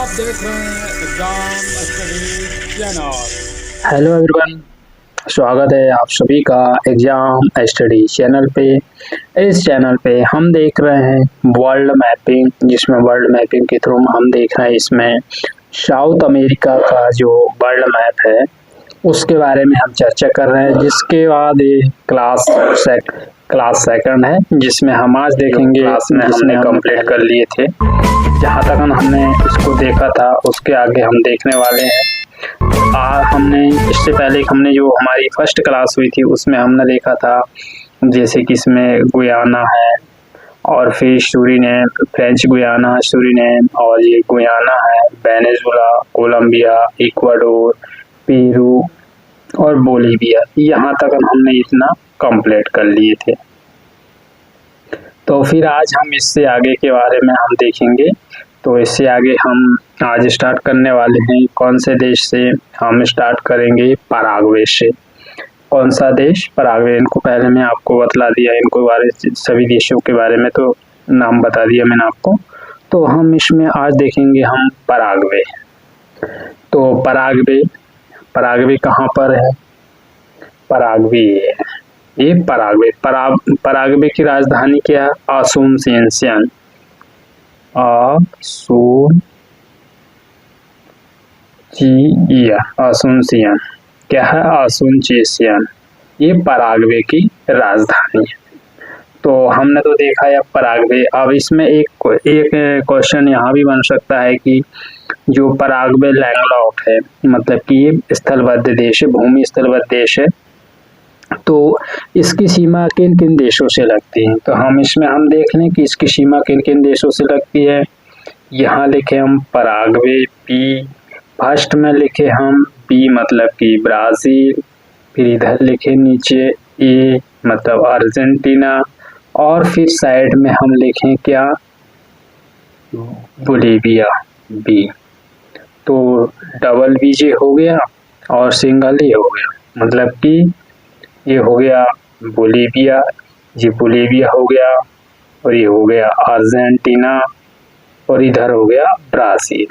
आप देख रहे हैं exam study channel. Hello everyone, स्वागत है आप सभी का एग्जाम स्टडी चैनल पे। इस चैनल पे हम देख रहे हैं वर्ल्ड मैपिंग, जिसमें वर्ल्ड मैपिंग के थ्रू हम देख रहे हैं इसमें साउथ अमेरिका का जो वर्ल्ड मैप है उसके बारे में हम चर्चा कर रहे हैं। जिसके बाद ये क्लास सेकंड है, जिसमें हम आज देखेंगे क्लास में हमने कंप्लीट कर लिए थे। जहाँ तक हमने इसको देखा था उसके आगे हम देखने वाले हैं। हमने इससे पहले हमने जो हमारी फर्स्ट क्लास हुई थी उसमें हमने देखा था जैसे कि इसमें गुयाना है और फिर सूरीनेम, फ्रेंच गुयाना, सूरीनेम और ये गुयाना है, वेनेजुला, कोलंबिया, इक्वाडोर, पेरू और बोलीविया। यहाँ तक हमने इतना कंप्लीट कर लिए थे। तो फिर आज हम इससे आगे के बारे में हम देखेंगे। तो इससे आगे हम आज स्टार्ट करने वाले हैं कौन से देश से? हम स्टार्ट करेंगे पराग्वे से। कौन सा देश? पराग्वे। इनको पहले मैं आपको बतला दिया, इनको बारे सभी देशों के बारे में तो नाम बता दिया मैंने आपको। तो हम इसमें आज देखेंगे हम पराग्वे। तो पराग्वे कहाँ पर है? पराग्वे ये पराग्वे पराग्वे की राजधानी क्या है? असूनसियन। असूनसियन क्या है? असूनचियन। ये पराग्वे की राजधानी है। तो हमने तो देखा है पराग्वे। अब इसमें एक क्वेश्चन यहाँ भी बन सकता है कि जो पराग्वे लैंडलॉक्ड है, मतलब कि ये स्थलबद्ध देश है, भूमि स्थलबद्ध देश है, तो इसकी सीमा किन किन देशों से लगती है? तो हम इसमें हम देख लें कि इसकी सीमा किन किन देशों से लगती है। यहाँ लिखे हम पराग्वे पी, फर्स्ट में लिखे हम पी मतलब कि ब्राज़ील, फिर इधर लिखे नीचे ए मतलब अर्जेंटीना, और फिर साइड में हम लिखें क्या? Bolivia B. तो डबल बीजे हो गया और सिंगल ए हो गया, मतलब कि ये हो गया बोलीविया, ये बोलीविया हो गया, और ये हो गया अर्जेंटीना, और इधर हो गया ब्राज़ील।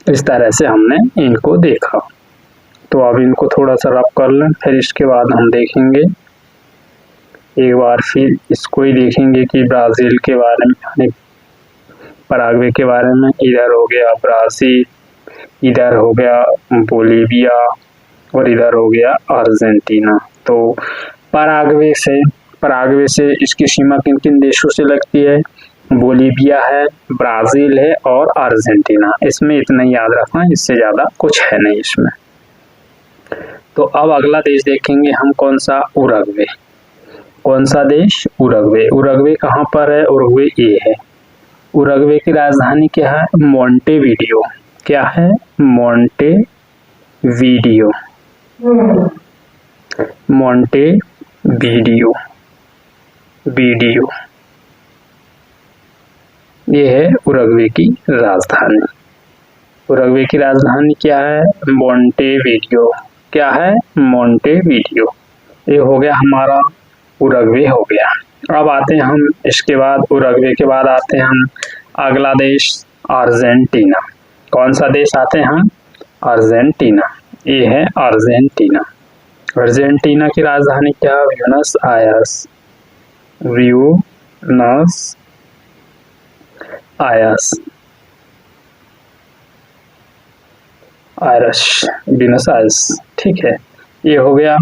इस तरह से हमने इनको देखा। तो अब इनको थोड़ा सा रब कर लें, फिर इसके बाद हम देखेंगे एक बार फिर इसको ही देखेंगे कि ब्राज़ील के बारे में, यानी पराग्वे के बारे में। इधर हो गया ब्राज़ील, इधर हो गया बोलीविया, और इधर हो गया अर्जेंटीना। तो पराग्वे से इसकी सीमा किन किन देशों से लगती है? बोलीविया है, ब्राज़ील है और अर्जेंटीना। इसमें इतना ही याद रखना, इससे ज़्यादा कुछ है नहीं इसमें। तो अब अगला देश देखेंगे हम कौन सा? उरुग्वे। कौन सा देश? उरुग्वे। उरुग्वे कहाँ पर है? उरुग्वे ये है। उरुग्वे की राजधानी क्या है? मोंटेवीडियो। क्या है? मोंटेवीडियो। वीडियो ये है उरुग्वे की राजधानी। उरुग्वे की राजधानी क्या है? मोंटेवीडियो। क्या है? मोंटेवीडियो। ये हो गया हमारा उरुग्वे हो गया। अब आते हैं हम इसके बाद, उरुग्वे के बाद आते हैं हम अगला देश अर्जेंटीना। कौन सा देश आते हैं हम? अर्जेंटीना। ये है अर्जेंटीना। अर्जेंटीना की राजधानी क्या? Buenos Aires. Buenos Aires. ठीक है, ये हो गया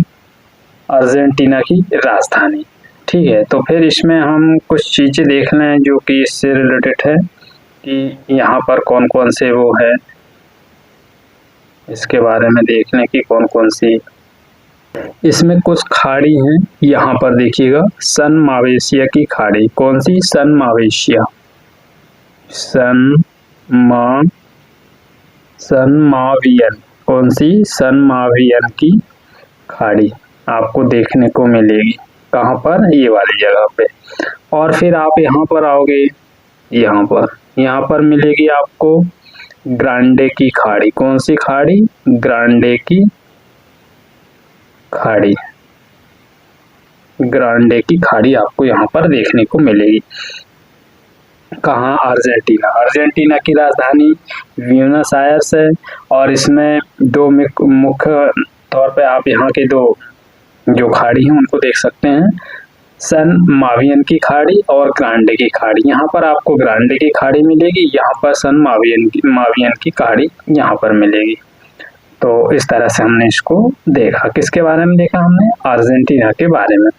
अर्जेंटीना की राजधानी। ठीक है, तो फिर इसमें हम कुछ चीज़ें देख लें जो कि इससे रिलेटेड है कि यहाँ पर कौन कौन से वो है, इसके बारे में देख लें कि कौन कौन सी। इसमें कुछ खाड़ी हैं, यहाँ पर देखिएगा, सन मावेशिया की खाड़ी। कौन सी? सन मावेशिया। सनमावियन। कौन सी? सनमावियन की खाड़ी आपको देखने को मिलेगी। कहाँ पर? ये वाली जगह पे। और फिर आप यहाँ पर आओगे, यहाँ पर मिलेगी आपको ग्रांडे की खाड़ी। कौन सी खाड़ी? ग्रांडे की खाड़ी। ग्रांडे की खाड़ी आपको यहाँ पर देखने को मिलेगी। कहाँ? अर्जेंटीना। अर्जेंटीना की राजधानी ब्यूनस आयर्स है और इसमें दो मुख्य तौर पे आप यहाँ के दो जो खाड़ी हैं उनको देख सकते हैं, सन मावियन की खाड़ी और ग्रांडे की खाड़ी। यहाँ पर आपको ग्रांडे की खाड़ी मिलेगी, यहाँ पर सन मावियन की खाड़ी यहाँ पर मिलेगी। तो इस तरह से हमने इसको देखा। किसके बारे में देखा हमने? अर्जेंटीना के बारे में।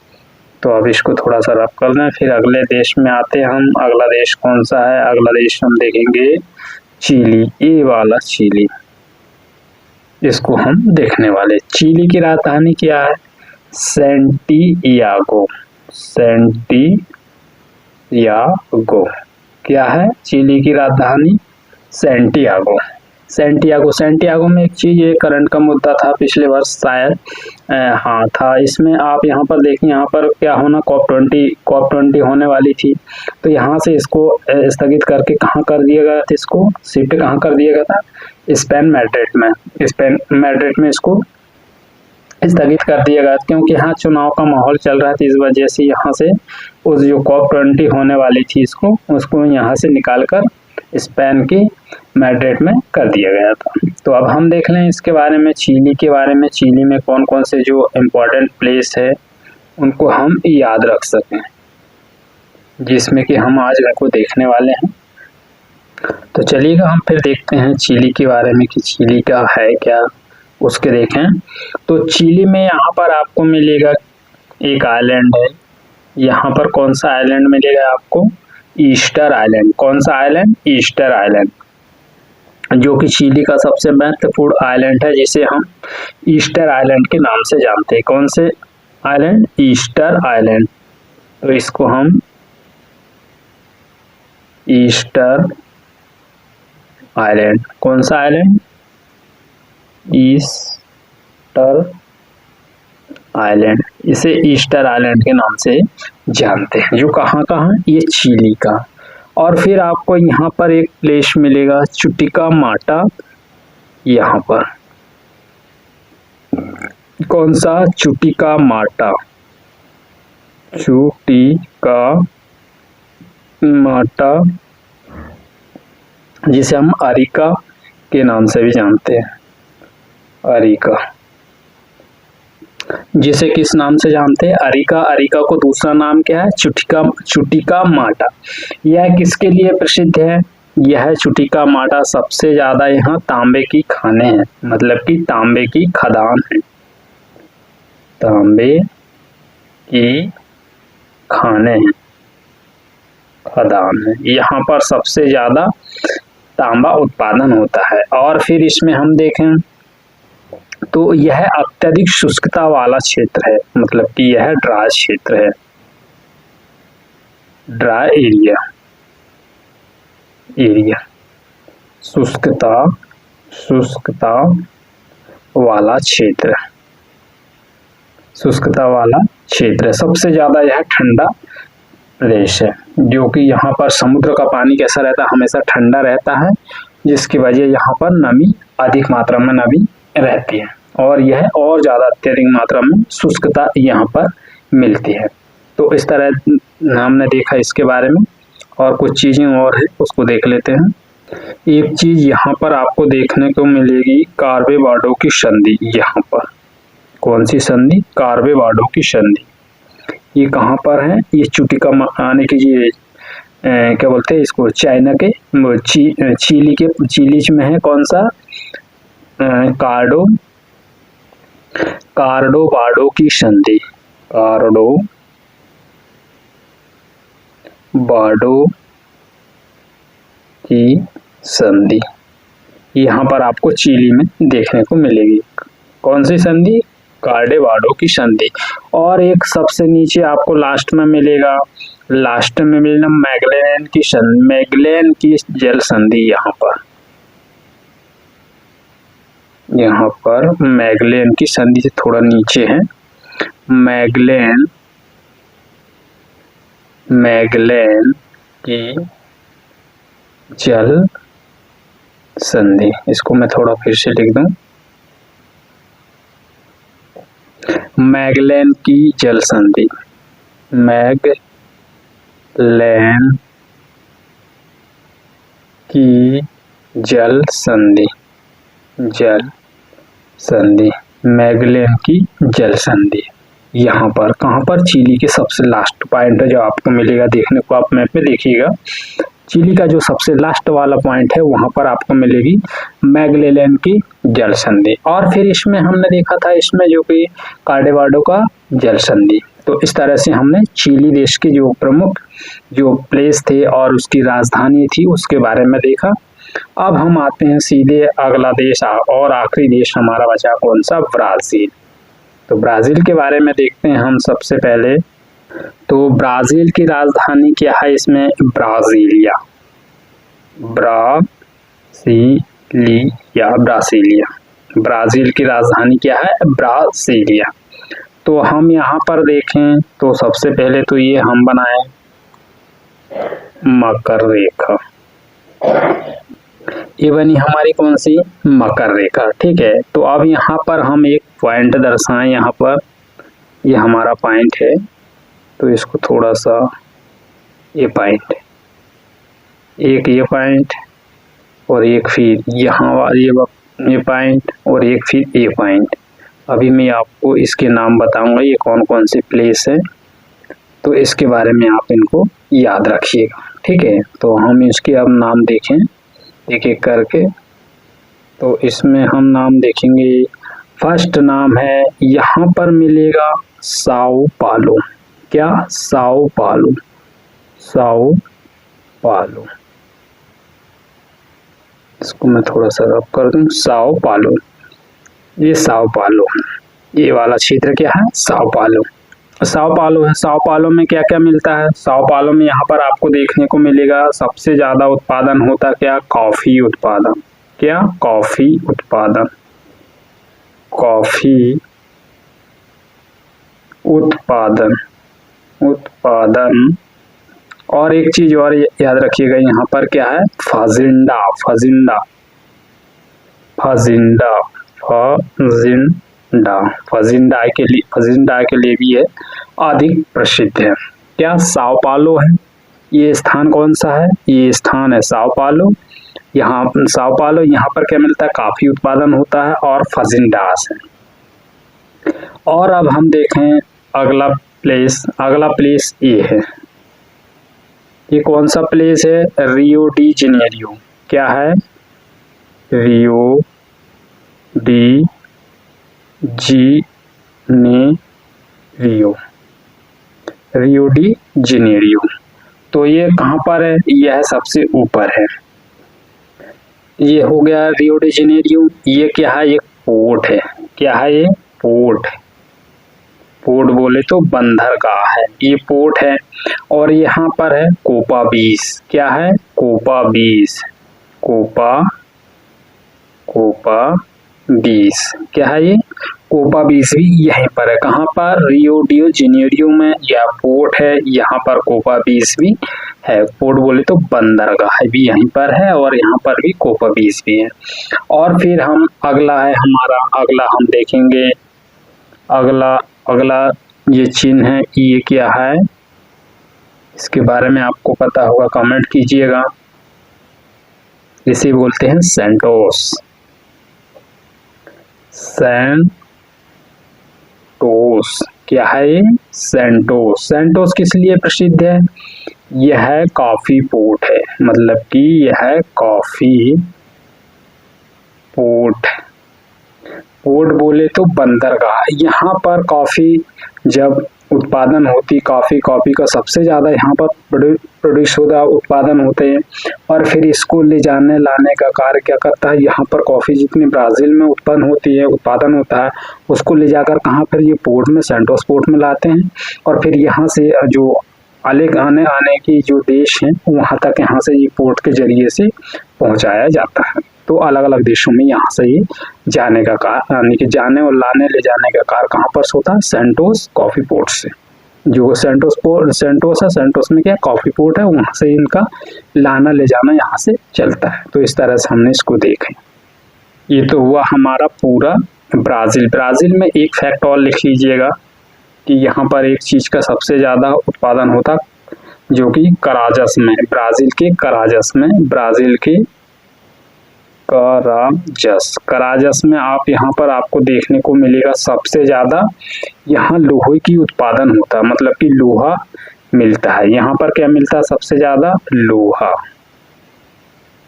तो अब इसको थोड़ा सा रफ कर लें, फिर अगले देश में आते हैं हम। अगला देश कौन सा है? अगला देश हम देखेंगे चिली, ये वाला चिली, इसको हम देखने वाले। चिली की राजधानी क्या है? सैंटियागो। सैंटियागो क्या है? चिली की राजधानी सैंटियागो। सैंटियागो में एक चीज, ये करंट का मुद्दा था पिछले वर्ष शायद, हाँ था। इसमें आप यहाँ पर देखिए, यहाँ पर क्या होना, COP20 होने वाली थी, तो यहाँ से इसको स्थगित करके कहाँ कर दिया गया था? इसको शिफ्ट कहाँ कर दिया गया था? स्पेन मैड्रिड में इसको स्थगित कर दिया गया, क्योंकि यहाँ चुनाव का माहौल चल रहा था। इस वजह से यहाँ से उस जो COP20 होने वाली थी उसको यहाँ से निकाल कर स्पेन की मैड्रिड में कर दिया गया था। तो अब हम देख लें इसके बारे में, चिली के बारे में। चिली में कौन कौन से जो इम्पोर्टेंट प्लेस है उनको हम याद रख सकें, जिसमें कि हम आज उनको देखने वाले हैं। तो चलिएगा हम फिर देखते हैं चिली के बारे में कि चिली का है क्या, उसके देखें। तो चिली में यहाँ पर आपको मिलेगा एक आइलैंड है। यहाँ पर कौन सा आइलैंड मिलेगा आपको? Easter island. कौन सा आइलैंड? ईस्टर आइलैंड, जो कि चिली का सबसे महत्वपूर्ण आइलैंड है, जिसे हम ईस्टर आइलैंड के नाम से जानते हैं। कौन से आइलैंड? Easter island. तो इसको हम ईस्टर आइलैंड, कौन सा आइलैंड? ईस्टर आइलैंड, इसे ईस्टर आइलैंड के नाम से जानते हैं, जो कहाँ का है? ये चिली का। और फिर आपको यहाँ पर एक प्लेस मिलेगा चुटिका माटा। यहाँ पर कौन सा? चुटिका माटा। चुटिका माटा, जिसे हम अरिका के नाम से भी जानते हैं। अरिका, जिसे किस नाम से जानते हैं? अरिका। अरिका को दूसरा नाम क्या है? चुटिका माटा। यह किसके लिए प्रसिद्ध है? यह चुटिका माटा सबसे ज्यादा यहाँ तांबे की खाने हैं, मतलब कि तांबे की खदान है। तांबे की खाने हैं, खदान है। यहाँ पर सबसे ज्यादा तांबा उत्पादन होता है। और फिर इसमें हम देखें तो यह अत्यधिक शुष्कता वाला क्षेत्र है, मतलब कि यह ड्राई क्षेत्र है, ड्राई एरिया, शुष्कता वाला क्षेत्र, सबसे ज्यादा यह ठंडा प्रदेश है, जो कि यहाँ पर समुद्र का पानी कैसा रहता है? हमेशा ठंडा रहता है, जिसकी वजह यहाँ पर नमी, अधिक मात्रा में नमी रहती है, और यह और ज्यादा अत्यधिक मात्रा में शुष्कता यहाँ पर मिलती है। तो इस तरह हमने देखा इसके बारे में, और कुछ चीजें और है उसको देख लेते हैं। एक चीज यहाँ पर आपको देखने को मिलेगी, कार्वे-बाडो की संधि। यहाँ पर कौन सी संधि? कार्वे-बाडो की संधि। ये कहाँ पर है? ये चुटिका आने की, ये क्या बोलते हैं इसको, चाइना के चिली में है। कौन सा? कार्डो-बाडो की संधि। कार्डो-बाडो की संधि यहाँ पर आपको चिली में देखने को मिलेगी। कौन सी संधि? कार्डो-बाडो की संधि। और एक सबसे नीचे आपको लास्ट में मिलेगा मैगेलन की जल संधि। यहाँ पर मैगेलन की संधि से थोड़ा नीचे है मैगेलन की जल संधि। इसको मैं थोड़ा फिर से लिख दूं, मैगेलन की जल संधि, मैगेलन की जल संधि, जल संधि, मैगेलन की जल संधि। यहाँ पर कहाँ पर, चिली के सबसे लास्ट पॉइंट है जो आपको मिलेगा देखने को, आप मैप में देखिएगा, चिली का जो सबसे लास्ट वाला पॉइंट है वहां पर आपको मिलेगी मैगेलन की जल संधि। और फिर इसमें हमने देखा था इसमें जो कि कार्डेवाडो का जल संधि। तो इस तरह से हमने चिली देश के जो प्रमुख जो प्लेस थे और उसकी राजधानी थी उसके बारे में देखा। अब हम आते हैं सीधे अगला देश और आखिरी देश हमारा बचा कौन सा, ब्राजील। तो ब्राजील के बारे में देखते हैं हम सबसे पहले। तो ब्राजील की राजधानी क्या है इसमें, ब्राजीलिया, ब्राजीलिया, ब्राजीलिया। ब्राजील की राजधानी क्या है, ब्राजीलिया। तो हम यहाँ पर देखें तो सबसे पहले तो ये हम बनाए मकर रेखा, ये बनी हमारी कौन सी, मकर रेखा, ठीक है। तो अब यहाँ पर हम एक पॉइंट दर्शाएं, यहाँ पर ये हमारा पॉइंट है, तो इसको थोड़ा सा, ये पॉइंट, एक ये पॉइंट और एक फिर यहाँ ये पॉइंट और एक फिर ये पॉइंट। अभी मैं आपको इसके नाम बताऊंगा ये कौन कौन से प्लेस है, तो इसके बारे में आप इनको याद रखिएगा, ठीक है। तो हम इसके अब नाम देखें एक एक करके। तो इसमें हम नाम देखेंगे, फर्स्ट नाम है, यहाँ पर मिलेगा साओ पालो, क्या, साओ पालो, साओ पालो। इसको मैं थोड़ा सा रब कर दूं, साओ पालो, ये साओ पालो, ये वाला क्षेत्र क्या है, साओ पालो, साओ पालो है। साओ पालो में क्या क्या मिलता है, साओ पालो में यहाँ पर आपको देखने को मिलेगा सबसे ज्यादा उत्पादन होता क्या, कॉफी उत्पादन, क्या, कॉफी उत्पादन, कॉफी उत्पादन, उत्पादन। और एक चीज और याद रखिएगा, यहाँ पर क्या है, फाजिंडा, फाजिंडा, फाजिंडा, फाजिंडा, फाजिंडा के लिए भी है अधिक प्रसिद्ध है, क्या, साओ पालो है। ये स्थान कौन सा है, ये स्थान है साओ पालो। यहाँ साओ पालो, यहाँ पर क्या मिलता है, काफी उत्पादन होता है और फाजिंडास है। और अब हम देखें अगला प्लेस ये है, ये कौन सा प्लेस है, रियो डी जेनेरियो, क्या है, Rio de Janeiro, Rio de Janeiro. तो ये कहाँ पर है, यह सबसे ऊपर है, ये हो गया रियो डी जेनेरियो। ये क्या है, एक पोर्ट है, क्या है, ये पोर्ट, पोर्ट बोले तो बंदरगाह है, ये पोर्ट है। और यहाँ पर है कोपा बीच, क्या है, कोपा बीच, कोपा बीच, क्या है, ये कोपा बीच भी यहीं पर है, कहाँ पर, रियो डी जेनेरियो में यह पोर्ट है, यहाँ पर कोपा बीच भी है, पोर्ट बोले तो बंदरगाह भी यहीं पर है और यहाँ पर भी कोपा बीच भी है। और फिर हम अगला है हमारा, अगला हम देखेंगे, अगला ये चिन्ह है, ये क्या है, इसके बारे में आपको पता होगा, कमेंट कीजिएगा। इसे बोलते हैं सेंटोस, सेंटोस, क्या है ये, सेंटोस। सेंटोस किस लिए प्रसिद्ध है, यह है कॉफी पोर्ट है, मतलब कि यह है कॉफी पोर्ट, पोर्ट बोले तो बंदरगाह। यहाँ पर कॉफी जब उत्पादन होती, कॉफी का सबसे ज्यादा यहाँ पर प्रोड्यूस होता, उत्पादन होते हैं। और फिर इसको ले जाने लाने का कार्य क्या करता है, यहाँ पर कॉफी जितनी ब्राजील में उत्पन्न होती है, उत्पादन होता है, उसको ले जाकर कहाँ, फिर ये पोर्ट में, सेंटोस पोर्ट में लाते हैं। और फिर यहाँ से जो आने की जो देश हैं वहां तक यहाँ से ये पोर्ट के जरिए से पहुंचाया जाता है। तो अलग अलग देशों में यहाँ से ये जाने का कार्य, यानी कि जाने और लाने ले जाने का कार्य कहाँ पर होता है, सेंटोस कॉफी पोर्ट से। जो सेंटोस है, सेंटोस में क्या कॉफी पोर्ट है, वहां से इनका लाना ले जाना यहाँ से चलता है। तो इस तरह से हमने इसको देखा। ये तो हुआ हमारा पूरा ब्राजील। ब्राजील में एक फैक्ट और लिख लीजिएगा कि यहाँ पर एक चीज का सबसे ज्यादा उत्पादन होता जो कि कराजस में, ब्राज़ील के कराजस में, ब्राज़ील के कराजस में आप यहाँ पर आपको देखने को मिलेगा सबसे ज़्यादा यहाँ लोहे की उत्पादन होता है, मतलब कि लोहा मिलता है। यहाँ पर क्या मिलता है सबसे ज़्यादा? लोहा।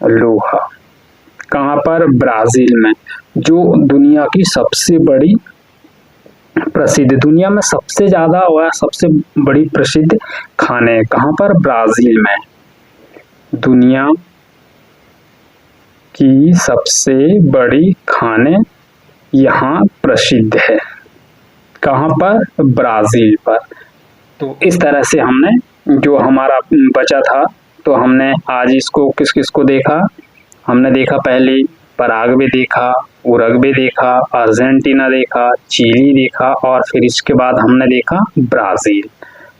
लोहा कहाँ पर? ब्राज़ील में, जो दुनिया की सबसे बड़ी प्रसिद्ध, दुनिया में सबसे ज़्यादा और सबसे बड़ी प्रसिद्ध खाने कहाँ पर? ब्राज़ील में। दुनिया की सबसे बड़ी खाने यहाँ प्रसिद्ध है, कहाँ पर? ब्राज़ील पर। तो इस तरह से हमने जो हमारा बचा था, तो हमने आज इसको किस किस को देखा? हमने देखा पहले पराग्वे देखा, उरुग्वे देखा, अर्जेंटीना देखा, चिली देखा और फिर इसके बाद हमने देखा ब्राज़ील।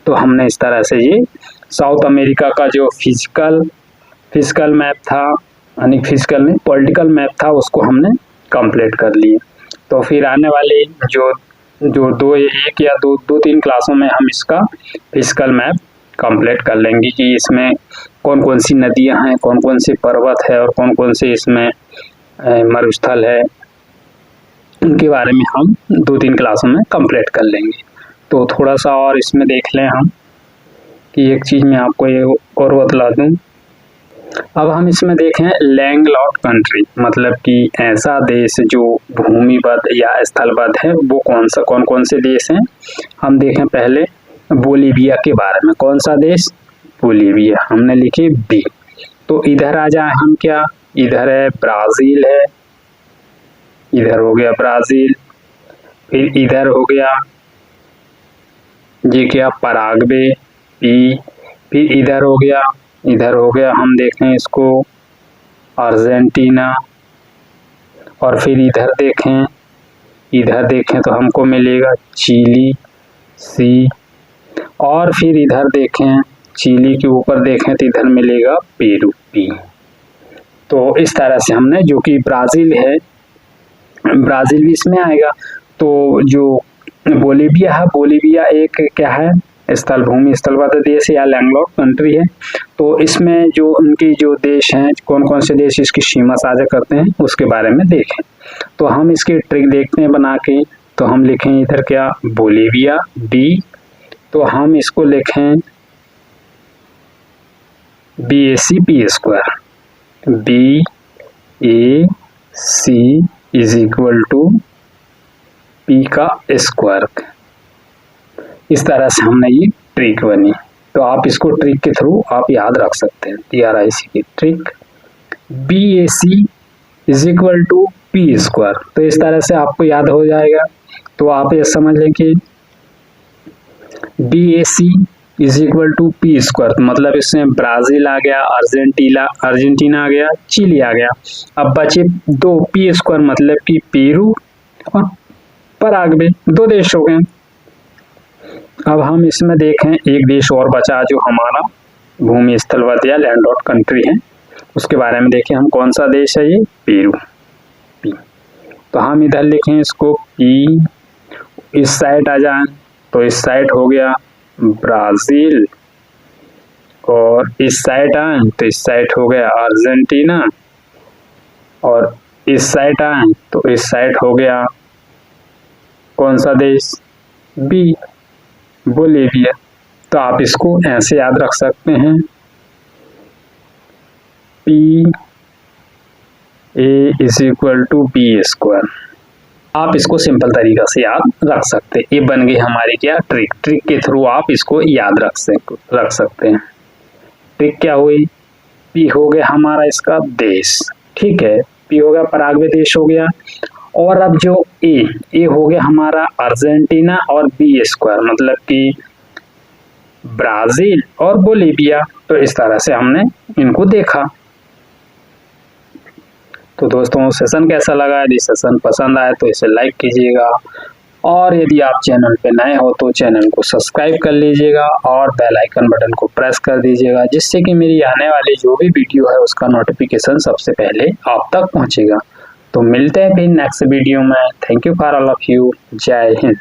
तो हमने इस तरह से ये साउथ अमेरिका का जो फिजिकल मैप था, यानी फिजिकल नहीं पॉलिटिकल मैप था, उसको हमने कंप्लीट कर लिए। तो फिर आने वाले जो एक या दो तीन क्लासों में हम इसका फिजिकल मैप कंप्लीट कर लेंगे कि इसमें कौन कौन सी नदियां हैं, कौन कौन से पर्वत है और कौन कौन से इसमें मरुस्थल है, उनके बारे में हम 2-3 क्लासों में कंप्लीट कर लेंगे। तो थोड़ा सा और इसमें देख लें हम कि एक चीज़ मैं आपको ये और बतला दूं। अब हम इसमें देखें लैंडलॉक्ड कंट्री, मतलब कि ऐसा देश जो भूमिबद्ध या स्थलबद्ध है, वो कौन कौन से देश हैं। हम देखें पहले बोलीविया के बारे में। कौन सा देश? बोलीविया। हमने लिखे बी। तो इधर आ जाए हम, क्या इधर है? ब्राज़ील है, इधर हो गया ब्राज़ील। फिर इधर हो गया ये क्या? Paraguay, P. फिर इधर हो गया हम देखें इसको अर्जेंटीना। और फिर इधर देखें तो हमको मिलेगा चिली, सी। और फिर इधर देखें, चिली के ऊपर देखें तो इधर मिलेगा पेरू, पी। तो इस तरह से हमने, जो कि ब्राज़ील है, ब्राज़ील भी इसमें आएगा। तो जो बोलीविया है, बोलीविया एक क्या है? स्थलबद्ध देश या लैंडलॉक्ड कंट्री है। तो इसमें जो उनकी जो देश हैं, कौन कौन से देश इसकी सीमा साझा करते हैं, उसके बारे में देखें। तो हम इसकी ट्रिक देखते हैं बना के। तो हम लिखें इधर क्या? Bolivia, B. तो हम इसको लिखें BAC P square, BAC is equal to P का स्क्वायर। इस तरह से हमने ये ट्रिक बनी। तो आप इसको ट्रिक के थ्रू आप याद रख सकते हैं, TRIC की trick, BAC is equal to P square. तो इस तरह से आपको याद हो जाएगा। तो आप ये समझ लें कि BAC is equal to P square, मतलब इसमें ब्राज़ील आ गया, अर्जेंटीना आ गया, चिली आ गया। अब बचे 2, P स्क्वायर मतलब कि पेरू और पराग्वे, 2 देश हो गए। अब हम इसमें देखें एक देश और बचा जो हमारा भूमि स्थलबद्ध या लैंडलॉक्ड कंट्री है, उसके बारे में देखें हम। कौन सा देश है ये? Peru, P. तो हम इधर लिखें इसको पी। इस साइड आ जाए तो इस साइड हो गया ब्राज़ील, और इस साइड आए तो इस साइड हो गया अर्जेंटीना, और इस साइड आए तो इस साइड हो गया कौन सा देश? B, Bolivia. तो आप इसको ऐसे याद रख सकते हैं, PA is equal to B square. आप इसको सिंपल तरीका से याद रख सकते हैं। ये बन गई हमारी क्या? ट्रिक के थ्रू आप इसको याद रख सकते हैं। ट्रिक क्या हुई? P हो गया हमारा इसका देश, ठीक है, P हो गया पराग्वे देश हो गया। और अब जो A हो गया हमारा अर्जेंटीना, और B स्क्वायर मतलब कि ब्राज़ील और बोलीविया। तो इस तरह से हमने इनको देखा। तो दोस्तों सेशन कैसा लगा? यदि सेशन पसंद आए तो इसे लाइक कीजिएगा, और यदि आप चैनल पे नए हो तो चैनल को सब्सक्राइब कर लीजिएगा और बेल आइकन बटन को प्रेस कर दीजिएगा, जिससे कि मेरी आने वाली जो भी वीडियो है उसका नोटिफिकेशन सबसे पहले आप तक पहुंचेगा। तो मिलते हैं फिर नेक्स्ट वीडियो में। Thank you for all of you. जय हिंद।